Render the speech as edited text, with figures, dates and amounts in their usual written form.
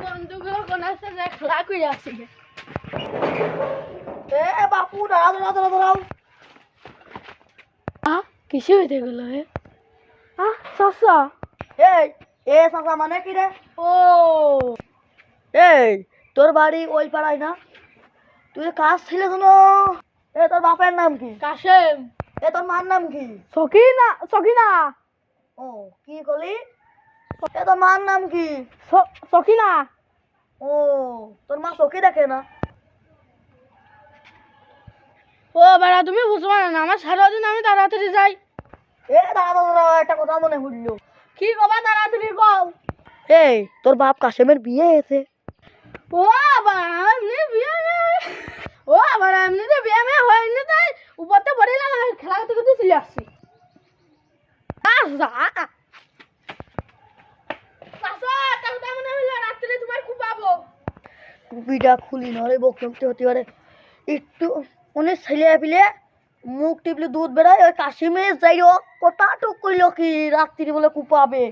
বন্ধুগুলো কোন আছে যে খেলা করে আসি। এ বাপু দাঁড়াও দাঁড়াও দাঁড়াও দাঁড়াও। কিসে হইতে গেল হে? চাচা। এই এ চাচা মানে কি রে? ও এই তোর বাড়ি ওই পাড়ায় না? তুই কাজ ছিলে শোনো। এ তোর বাপের নাম কি? কাশেম। এ তোর মার নাম কি? সকিনা সকিনা ও কি করলি? এ তোর মার নাম কি? সকিনা। ও তোর মা চোখে দেখে না? ও বেড়া তুমি বুঝবা না, আমার সারাদিন আমি তাড়াতাড়ি যাই। এ দাঁড়া দাঁড়া একটা কথা মনে পড়লো। কি কবা তাড়াতাড়ি কও। এই তোর বাপ কাশেমের বিয়ে হয়েছে। ও বাবা এমনি বিয়ে মেয়ে, ও আবার এমনিতে বিয়ে মেয়ে হয়নি তাই উপরতে পড়িলাম আর খেলা করতে করতে চলে আসছি। রাত্রে তোমার খুব পাবো। টুপিটা খুলি নরে বকতে হতে পারে একটু। অনেক ছেলে পিলে মুখ টিপলে দুধ বেড়ায়। ওই কাশিমে যাই হোক কটা টুক কইল কি রাত্রি বলে কুপাবে।